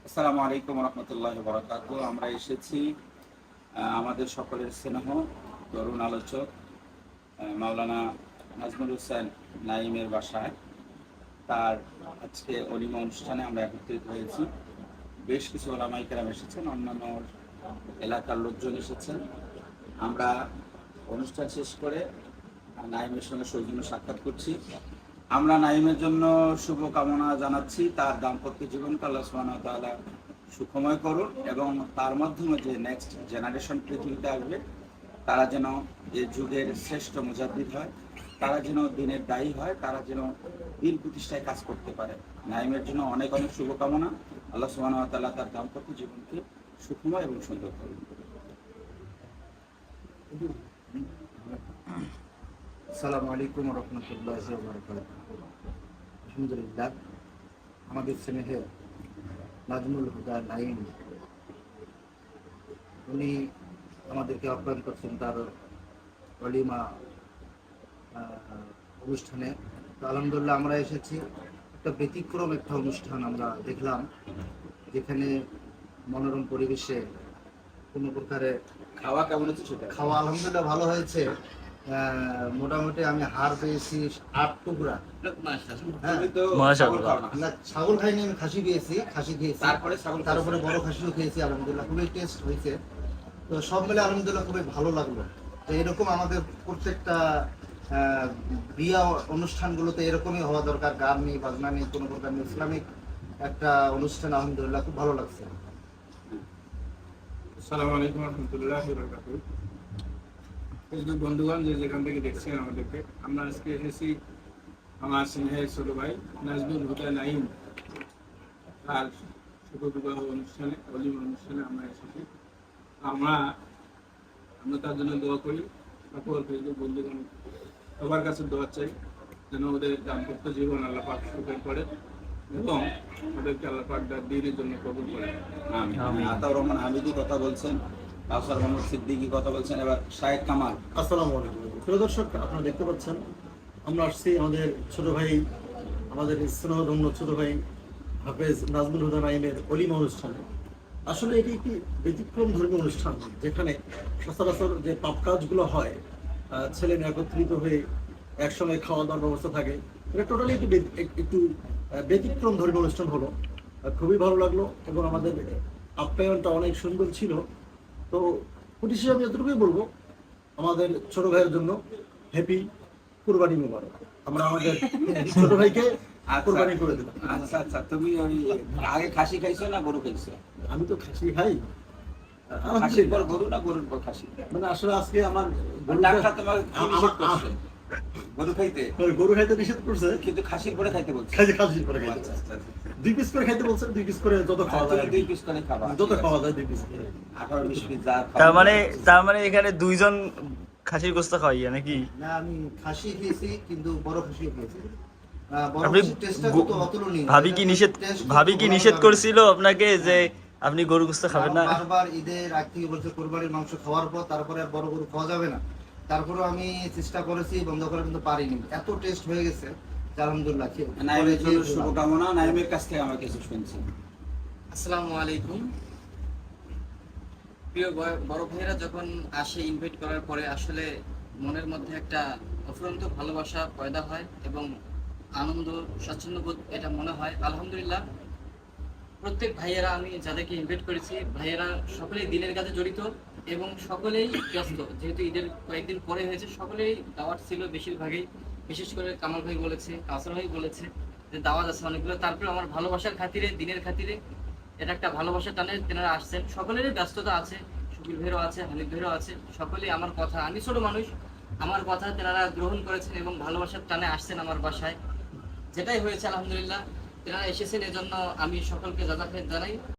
আসসালামু আলাইকুম রহমতুল্লাহ বরাকাতু। আমরা এসেছি আমাদের সকলের স্নেহ তরুণ আলোচক মাওলানা নাজমুল হোসেন নাইমের বাসায়। তার আজকে অলিমা অনুষ্ঠানে আমরা একত্রিত হয়েছি। বেশ কিছু ওলামাই কেরাম এসেছেন, অন্যান্য এলাকার লোকজন এসেছেন। আমরা অনুষ্ঠান শেষ করে নাইমের সঙ্গে সৌজন্য সাক্ষাৎ করছি। আমরা নাইমের জন্য শুভকামনা জানাচ্ছি, তার দাম্পত্য জীবনকে আল্লাহ সুবহানাহু ওয়া তাআলা সুখময় করুন এবং তার মাধ্যমে যে নেক্সট জেনারেশন পৃথিবীতে আসবে তারা যেন এ যুগের শ্রেষ্ঠ মুজাদ্দিদ হয়, তারা যেন দিনের দায়ী হয়, তারা যেন দিন প্রতিষ্ঠায় কাজ করতে পারে। নাইমের জন্য অনেক অনেক শুভকামনা। আল্লাহ সুবহানাহু ওয়া তাআলা তার দাম্পত্য জীবনকে সুখময় এবং সুন্দর করুন। আসসালামু আলাইকুম রহমতুল্লাহি ওয়া বারাকাতুহু। আলহামদুলিল্লাহ, আমাদের স্নেহের নাজমুল হুদা নাইম উনি আমাদেরকে আহ্বান করছেন তার ওলিমা অনুষ্ঠানে। তো আলহামদুলিল্লাহ আমরা এসেছি, একটা ব্যতিক্রম একটা অনুষ্ঠান আমরা দেখলাম, যেখানে মনোরম পরিবেশে কোনো প্রকারে খাওয়া কেমন হচ্ছে সেটা খাওয়া আলহামদুলিল্লাহ ভালো হয়েছে। মোটামুটি আমি হাড় পেয়েছি 8 টুকরা। হ্যাঁ, তুমি তো মাশাআল্লাহ। ছাগল খাও না। না, ছাগল খাইনি, আমি খাসি খেয়েছি, তারপরে ছাগল তার উপরে বড় খাসিও খেয়েছি। আলহামদুলিল্লাহ খুবই টেস্ট হয়েছে। তো সব মিলে আলহামদুলিল্লাহ খুবই ভালো লাগলো। তো এরকম আমাদের প্রত্যেকটা বিয়া অনুষ্ঠানগুলোতে এরকমই হওয়া দরকার। গান নেই, বাজনা নেই, কোনো প্রকার নেই, ইসলামিক একটা অনুষ্ঠান। আলহামদুলিল্লাহ খুব ভালো লাগছে। আসসালামু আলাইকুম রহমতুল্লাহি ওয়া বারাকাতুহু। ফেসবুক বন্ধুগণ যে যেখান থেকে দেখছেন আমাদেরকে, আমরা আজকে এসেছি আমার স্নেহের ছোট ভাই নাজমুল হুদা নাইম তার শুভ বিবাহ অনুষ্ঠানে, অলিমা অনুষ্ঠানে আমরা এসেছি। আমরা আমরা তার জন্য দোয়া করি। সকল ফেসবুক বন্ধুগণ সবার কাছে দোয়া চাই যেন ওদের দাম্পত্য জীবন আল্লাহ পাক সুখের করে এবং ওদেরকে আল্লাহ পাক দ্বীনের জন্য কবুল করে। আতাউর রহমান হামিদি কথা বলছেন, কাউসার মোহাম্মদ সিদ্দিকী কথা বলছেন, এবার শাহেদ কামাল। আসসালামু আলাইকুম প্রিয় দর্শক, আপনারা দেখতে পাচ্ছেন আমরা আসছি আমাদের ছোট ভাই, আমাদের স্নেহধন্য ছোট ভাই হাফেজ নাজমুল হুদা নাইমের অলিমা অনুষ্ঠানে। আসলে এটি একটি ব্যতিক্রম ধর্মীয় অনুষ্ঠান, যেখানে সচরাচর যে পাপ কাজগুলো হয়, ছেলে মেয়ে একত্রিত হয়ে একসঙ্গে খাওয়া দাওয়ার ব্যবস্থা থাকে, এটা টোটালি একটু ব্যতিক্রম ধর্মীয় অনুষ্ঠান হলো। খুবই ভালো লাগলো এবং আমাদের আপ্যায়নটা অনেক সুন্দর ছিল। তো পরিশেষে আমি এতটুকুই বলবো, আমাদের ছোট ভাইয়ের জন্য হ্যাপি কুরবানি মুবারক। আমরা আমাদের ছোট ভাইকে কুরবানি করে দিলাম। আচ্ছা আচ্ছা, তুমি ওই আগে খাসি খাইছো না গরু খাইছো? আমি তো খাসি খাই, খাসির পর গরু না গরুর পর খাসি? মানে আসলে আজকে আমার ডাক্তার তোমাকে কি নিষেধ করছে গরু খাইতে? গরু খাইতে নিষেধ করছে, কিন্তু খাসির পরে খাইতে বলছে। খাসির পরে খাইতে। আচ্ছা আচ্ছা আচ্ছা। 2 পিস করে খাইতে বলছে, 2 পিস করে যত খাওয়া যায়, তুমি 2 পিস করে খাবা, যত খাওয়া যায় 2 পিস করে। 18-20 পিস যা খাবা। তার মানে এখানে দুইজন খাসির গোস্ত খাওয়াইয়া নাকি? না, আমি খাসি খেয়েছি, কিন্তু বড় খাসিও খেয়েছি। বড় আপনি খাসির টেস্টটা তো অতুলনীয়। ভাবি কি নিষেধ করছিল আপনাকে যে আপনি গরু গোস্ত খাবেন না? বারবার ঈদের আগ থেকে বলছে কোরবানির মাংস খাওয়ার পর তারপরে আর বড় গরু খাওয়া যাবে না। তারপরে আমি চেষ্টা করেছি বন্ধ করে, কিন্তু পারিনি। এত টেস্ট হয়ে গেছে যে আলহামদুলিল্লাহ। নাইমের জন্য শুভকামনা। নাইমের কাছ থেকে আমরা কিছু শুনছি। আসসালামু আলাইকুম। প্রিয় বড় ভাইয়েরা যখন আসে ইনভাইট করার পরে আসলে মনের মধ্যে একটা অফুরন্ত ভালোবাসা পয়দা হয় এবং আনন্দ স্বাচ্ছন্দ্য বোধ এটা মনে হয়। আলহামদুলিল্লাহ, প্রত্যেক ভাইয়েরা আমি যাদেরকে ইনভাইট করেছি, ভাইয়েরা সকলেই দিনের কাজে জড়িত এবং সকলেই ব্যস্ত। যেহেতু ঈদের কয়েকদিন পরে হয়েছে, সকলেই দাওয়াত ছিল বেশিরভাগই। বিশেষ করে কামাল ভাই বলেছে, কাউসার ভাই বলেছে যে দাওয়াত আছে অনেকগুলো। তারপরে আমার ভালোবাসার খাতিরে, দিনের খাতিরে এটা একটা ভালোবাসার টানে তেনারা আসছেন। সকলেরই ব্যস্ততা আছে, সুবিল ভাইয়েরও আছে, হানিফ ভাইয়েরও আছে। সকলেই আমার কথা, আমি ছোট মানুষ, আমার কথা তেনারা গ্রহণ করেছেন এবং ভালোবাসার টানে আসছেন আমার বাসায়। যেটাই হয়েছে আলহামদুলিল্লাহ, তেনারা এসেছেন, এজন্য আমি সকলকে জাযাখাইর জানাই।